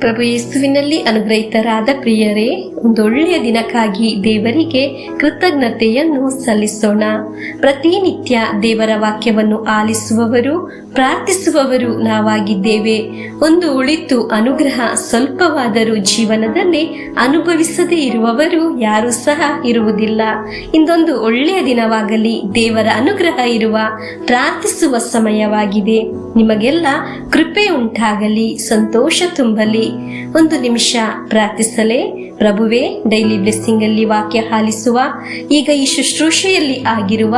ಪ್ರಭು ಯೇಸುವಿನಲ್ಲಿ ಅನುಗ್ರಹಿತರಾದ ಪ್ರಿಯರೇ, ಒಂದೊಳ್ಳೆಯ ದಿನಕ್ಕಾಗಿ ದೇವರಿಗೆ ಕೃತಜ್ಞತೆಯನ್ನು ಸಲ್ಲಿಸೋಣ. ಪ್ರತಿನಿತ್ಯ ದೇವರ ವಾಕ್ಯವನ್ನು ಆಲಿಸುವವರು, ಪ್ರಾರ್ಥಿಸುವವರು ನಾವಾಗಿದ್ದೇವೆ. ಒಂದು ಉಳಿತು ಅನುಗ್ರಹ ಸ್ವಲ್ಪವಾದರೂ ಜೀವನದಲ್ಲಿ ಅನುಭವಿಸದೇ ಇರುವವರು ಯಾರೂ ಸಹ ಇರುವುದಿಲ್ಲ. ಇಂದೊಂದು ಒಳ್ಳೆಯ ದಿನವಾಗಲಿ, ದೇವರ ಅನುಗ್ರಹ ಇರುವ ಪ್ರಾರ್ಥಿಸುವ ಸಮಯವಾಗಿದೆ. ನಿಮಗೆಲ್ಲ ಕೃಪೆ ಉಂಟಾಗಲಿ, ಸಂತೋಷ ತುಂಬಲಿ. ಒಂದು ನಿಮಿಷ ಪ್ರಾರ್ಥಿಸಲೇ. ಪ್ರಭುವೇ, ಡೈಲಿ ಬ್ಲೆಸ್ಸಿಂಗ್ ಅಲ್ಲಿ ವಾಕ್ಯ ಆಲಿಸುವ ಈಗ ಈ ಶುಶ್ರೂಷೆಯಲ್ಲಿ ಆಗಿರುವ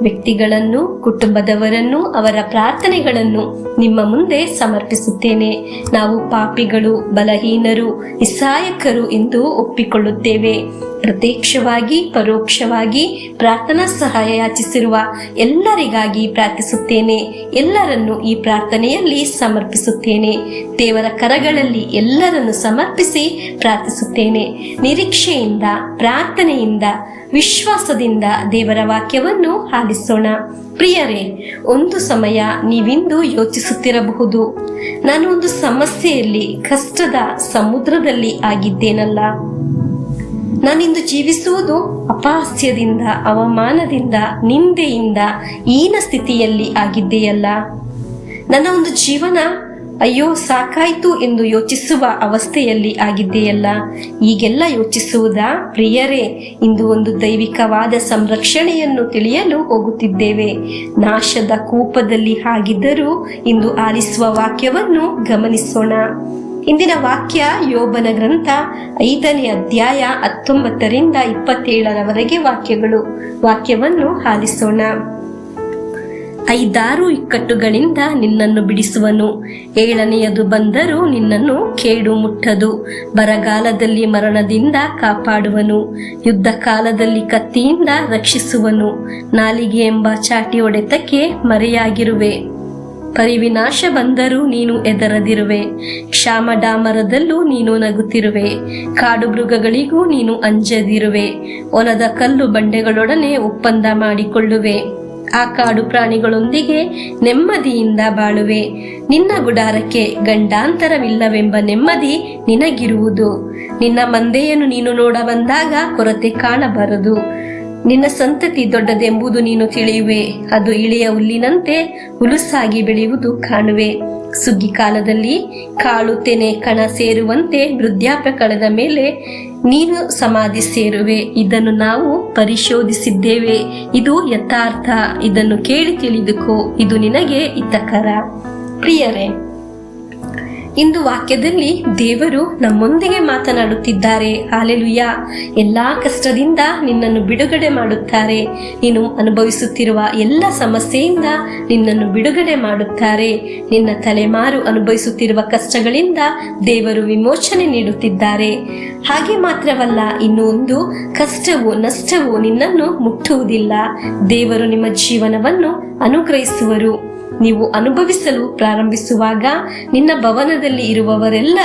ವ್ಯಕ್ತಿಗಳನ್ನು, ಕುಟುಂಬದವರನ್ನು, ಅವರ ಪ್ರಾರ್ಥನೆಗಳನ್ನು ನಿಮ್ಮ ಮುಂದೆ ಸಮರ್ಪಿಸುತ್ತೇನೆ. ನಾವು ಪಾಪಿಗಳು, ಬಲಹೀನರು, ನಿಸ್ಸಹಾಯಕರು ಎಂದು ಒಪ್ಪಿಕೊಳ್ಳುತ್ತೇವೆ. ಪ್ರತ್ಯಕ್ಷವಾಗಿ ಪರೋಕ್ಷವಾಗಿ ಪ್ರಾರ್ಥನಾ ಸಹಾಯ ಯಾಚಿಸಿರುವ ಎಲ್ಲರಿಗಾಗಿ ಪ್ರಾರ್ಥಿಸುತ್ತೇನೆ. ಎಲ್ಲರನ್ನು ಈ ಪ್ರಾರ್ಥನೆಯಲ್ಲಿ ಸಮರ್ಪಿಸುತ್ತೇನೆ. ದೇವರ ಕರಗಳಲ್ಲಿ ಎಲ್ಲರನ್ನು ಸಮರ್ಪಿಸಿ ಪ್ರಾರ್ಥಿಸುತ್ತೇನೆ. ನಿರೀಕ್ಷೆಯಿಂದ, ಪ್ರಾರ್ಥನೆಯಿಂದ, ವಿಶ್ವಾಸದಿಂದ ದೇವರ ವಾಕ್ಯವನ್ನು ಆಲಿಸೋಣ. ಪ್ರಿಯರೇ, ಒಂದು ಸಮಯ ನೀವಿಂದು ಯೋಚಿಸುತ್ತಿರಬಹುದು, ನಾನು ಒಂದು ಸಮಸ್ಯೆಯಲ್ಲಿ, ಕಷ್ಟದ ಸಮುದ್ರದಲ್ಲಿ ಆಗಿದ್ದೇನಲ್ಲ. ನಾನಿಂದು ಜೀವಿಸುವುದು ಅಪಹಾಸ್ಯದಿಂದ, ಅವಮಾನದಿಂದ, ನಿಂದೆಯಿಂದ, ಹೀನ ಸ್ಥಿತಿಯಲ್ಲಿ ಆಗಿದೆಯಲ್ಲ. ನನ್ನ ಒಂದು ಜೀವನ ಅಯ್ಯೋ ಸಾಕಾಯ್ತು ಎಂದು ಯೋಚಿಸುವ ಅವಸ್ಥೆಯಲ್ಲಿ ಆಗಿದೆಯಲ್ಲ. ಈಗೆಲ್ಲ ಯೋಚಿಸುವುದಾ? ಪ್ರಿಯರೇ, ಇಂದು ಒಂದು ದೈವಿಕವಾದ ಸಂರಕ್ಷಣೆಯನ್ನು ತಿಳಿಯಲು ಹೋಗುತ್ತಿದ್ದೇವೆ. ನಾಶದ ಕೂಪದಲ್ಲಿ ಆಗಿದ್ದರೂ ಇಂದು ಆಲಿಸುವ ವಾಕ್ಯವನ್ನು ಗಮನಿಸೋಣ. ಇಂದಿನ ವಾಕ್ಯ ಯೋಬನ ಗ್ರಂಥ 5ನೇ ಅಧ್ಯಾಯ 19ರಿಂದ 27ರವರೆಗೆ ವಾಕ್ಯವನ್ನು ಆಲಿಸೋಣ. 5 ಇಕ್ಕಟ್ಟುಗಳಿಂದ ನಿನ್ನನ್ನು ಬಿಡಿಸುವನು, 7ನೇಯದು ಬಂದರೂ ನಿನ್ನನ್ನು ಕೇಡು ಮುಟ್ಟದು. ಬರಗಾಲದಲ್ಲಿ ಮರಣದಿಂದ ಕಾಪಾಡುವನು, ಯುದ್ಧ ಕಾಲದಲ್ಲಿ ಕತ್ತಿಯಿಂದ ರಕ್ಷಿಸುವನು. ನಾಲಿಗೆ ಎಂಬ ಚಾಟಿ ಹೊಡೆತಕ್ಕೆ ಮರೆಯಾಗಿರುವೆ, ಪರಿವಿನಾಶ ಬಂದರೂ ನೀನು ಎದರದಿರುವೆ. ಕ್ಷಾಮಡಾಮರದಲ್ಲೂ ನೀನು ನಗುತ್ತಿರುವೆ, ಕಾಡು ಮೃಗಗಳಿಗೂ ನೀನು ಅಂಜದಿರುವೆ. ಒಣದ ಕಲ್ಲು ಬಂಡೆಗಳೊಡನೆ ಒಪ್ಪಂದ ಮಾಡಿಕೊಳ್ಳುವೆ, ಆ ಕಾಡು ಪ್ರಾಣಿಗಳೊಂದಿಗೆ ನೆಮ್ಮದಿಯಿಂದ ಬಾಳುವೆ. ನಿನ್ನ ಗುಡಾರಕ್ಕೆ ಗಂಡಾಂತರವಿಲ್ಲವೆಂಬ ನೆಮ್ಮದಿ ನಿನಗಿರುವುದು. ನಿನ್ನ ಮಂದೆಯನ್ನು ನೀನು ನೋಡ ಬಂದಾಗ ಕೊರತೆ ಕಾಣಬಾರದು. ನಿನ್ನ ಸಂತತಿ ದೊಡ್ಡದೆಂಬುದು ನೀನು ತಿಳಿಯುವೆ, ಅದು ಇಳೆಯ ಹುಲ್ಲಿನಂತೆ ಹುಲುಸಾಗಿ ಬೆಳೆಯುವುದು ಕಾಣುವೆ. ಸುಗ್ಗಿ ಕಾಲದಲ್ಲಿ ಕಾಳು ತೆನೆ ಕಣ ಸೇರುವಂತೆ ವೃದ್ಧಾಪ್ಯ ಕಳೆದ ಮೇಲೆ ನೀನು ಸಮಾಧಿ ಸೇರುವೆ. ಇದನ್ನು ನಾವು ಪರಿಶೋಧಿಸಿದ್ದೇವೆ, ಇದು ಯಥಾರ್ಥ. ಇದನ್ನು ಕೇಳಿ ತಿಳಿದುಕೋ, ಇದು ನಿನಗೆ ಹಿತಕರ. ಪ್ರಿಯರೇ, ಇಂದು ವಾಕ್ಯದಲ್ಲಿ ದೇವರು ನಮ್ಮೊಂದಿಗೆ ಮಾತನಾಡುತ್ತಿದ್ದಾರೆ. ಹಾಲೆಲೂಯಾ. ಎಲ್ಲಾ ಕಷ್ಟದಿಂದ ನಿನ್ನನ್ನು ಬಿಡುಗಡೆ ಮಾಡುತ್ತಾರೆ. ನೀನು ಅನುಭವಿಸುತ್ತಿರುವ ಎಲ್ಲ ಸಮಸ್ಯೆಯಿಂದ ನಿನ್ನನ್ನು ಬಿಡುಗಡೆ ಮಾಡುತ್ತಾರೆ. ನಿನ್ನ ತಲೆಮಾರು ಅನುಭವಿಸುತ್ತಿರುವ ಕಷ್ಟಗಳಿಂದ ದೇವರು ವಿಮೋಚನೆ ನೀಡುತ್ತಿದ್ದಾರೆ. ಹಾಗೆ ಮಾತ್ರವಲ್ಲ, ಇನ್ನು ಒಂದು ಕಷ್ಟವು, ನಷ್ಟವು ನಿನ್ನನ್ನು ಮುಟ್ಟುವುದಿಲ್ಲ. ದೇವರು ನಿಮ್ಮ ಜೀವನವನ್ನು ಅನುಗ್ರಹಿಸುವರು. ನೀವು ಅನುಭವಿಸಲು ಪ್ರಾರಂಭಿಸುವಾಗ ನಿನ್ನ ಭವನದಲ್ಲಿ ಇರುವವರೆಲ್ಲ,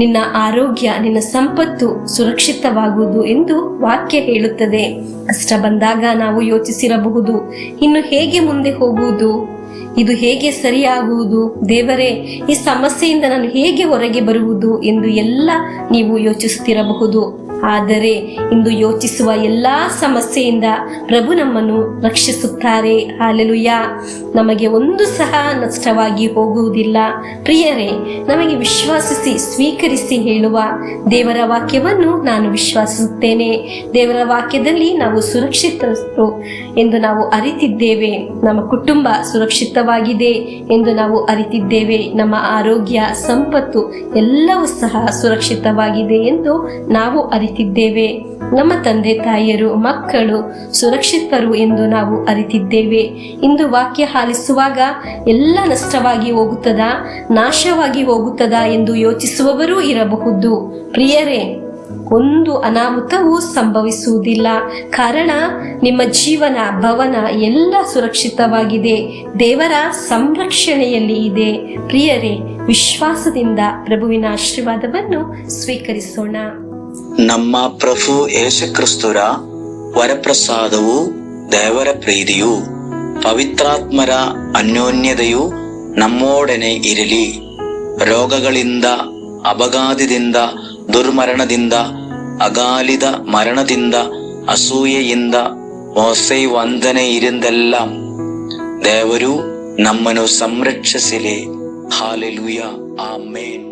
ನಿನ್ನ ಆರೋಗ್ಯ, ನಿನ್ನ ಸಂಪತ್ತು ಸುರಕ್ಷಿತವಾಗುವುದು ಎಂದು ವಾಕ್ಯ ಹೇಳುತ್ತದೆ. ಕಷ್ಟ ಬಂದಾಗ ನಾವು ಯೋಚಿಸಿರಬಹುದು, ಇನ್ನು ಹೇಗೆ ಮುಂದೆ ಹೋಗುವುದು, ಇದು ಹೇಗೆ ಸರಿಯಾಗುವುದು, ದೇವರೇ ಈ ಸಮಸ್ಯೆಯಿಂದ ನಾನು ಹೇಗೆ ಹೊರಗೆ ಬರುವುದು ಎಂದು ಎಲ್ಲ ನೀವು ಯೋಚಿಸುತ್ತಿರಬಹುದು. ಆದರೆ ಇಂದು ಯೋಚಿಸುವ ಎಲ್ಲಾ ಸಮಸ್ಯೆಯಿಂದ ಪ್ರಭು ನಮ್ಮನ್ನು ರಕ್ಷಿಸುತ್ತಾರೆ. ಹಾಲೆಲೂಯಾ. ನಮಗೆ ಒಂದು ಸಹ ನಷ್ಟವಾಗಿ ಹೋಗುವುದಿಲ್ಲ. ಪ್ರಿಯರೇ, ನಮಗೆ ವಿಶ್ವಾಸಿಸಿ ಸ್ವೀಕರಿಸಿ ಹೇಳುವ ದೇವರ ವಾಕ್ಯವನ್ನು ನಾನು ವಿಶ್ವಾಸಿಸುತ್ತೇನೆ. ದೇವರ ವಾಕ್ಯದಲ್ಲಿ ನಾವು ಸುರಕ್ಷಿತರು ಎಂದು ನಾವು ಅರಿತಿದ್ದೇವೆ. ನಮ್ಮ ಕುಟುಂಬ ಸುರಕ್ಷಿತವಾಗಿದೆ ಎಂದು ನಾವು ಅರಿತಿದ್ದೇವೆ. ನಮ್ಮ ಆರೋಗ್ಯ, ಸಂಪತ್ತು ಎಲ್ಲವೂ ಸಹ ಸುರಕ್ಷಿತವಾಗಿದೆ ಎಂದು ನಾವು ಅರಿತಿದ್ದೇವೆ. ನಮ್ಮ ತಂದೆ ತಾಯಿಯರು, ಮಕ್ಕಳು ಸುರಕ್ಷಿತರು ಎಂದು ನಾವು ಅರಿತಿದ್ದೇವೆ. ಇಂದು ವಾಕ್ಯ ಆಲಿಸುವಾಗ ಎಲ್ಲ ನಷ್ಟವಾಗಿ ಹೋಗುತ್ತದಾ, ನಾಶವಾಗಿ ಹೋಗುತ್ತದಾ ಎಂದು ಯೋಚಿಸುವವರೂ ಇರಬಹುದು. ಪ್ರಿಯರೇ, ಒಂದು ಅನಾಹುತವೂ ಸಂಭವಿಸುವುದಿಲ್ಲ. ಕಾರಣ ನಿಮ್ಮ ಜೀವನ, ಭವನ ಎಲ್ಲ ಸುರಕ್ಷಿತವಾಗಿದೆ, ದೇವರ ಸಂರಕ್ಷಣೆಯಲ್ಲಿ ಇದೆ. ಪ್ರಿಯರೇ, ವಿಶ್ವಾಸದಿಂದ ಪ್ರಭುವಿನ ಆಶೀರ್ವಾದವನ್ನು ಸ್ವೀಕರಿಸೋಣ. ನಮ್ಮ ಪ್ರಭು ಯೇಸುಕ್ರಿಸ್ತರ ವರಪ್ರಸಾದವು, ದೇವರ ಪ್ರೀತಿಯು, ಪವಿತ್ರಾತ್ಮರ ಅನ್ಯೋನ್ಯತೆಯು ನಮ್ಮೊಡನೆ ಇರಲಿ. ರೋಗಗಳಿಂದ ಅಪಘಾತದಿಂದ, ದುರ್ಮರಣದಿಂದ, ಅಗಾಲಿದ ಮರಣದಿಂದ, ಅಸೂಯೆಯಿಂದ, ಮೋಸೆ ವಂದನೆಯಿಂದೆല്ലാം ದೇವರು ನಮ್ಮನ್ನು ಸಂರಕ್ಷಿಸಲಿ. ಹಾಲೆಲೂಯ, ಆಮೇನ್.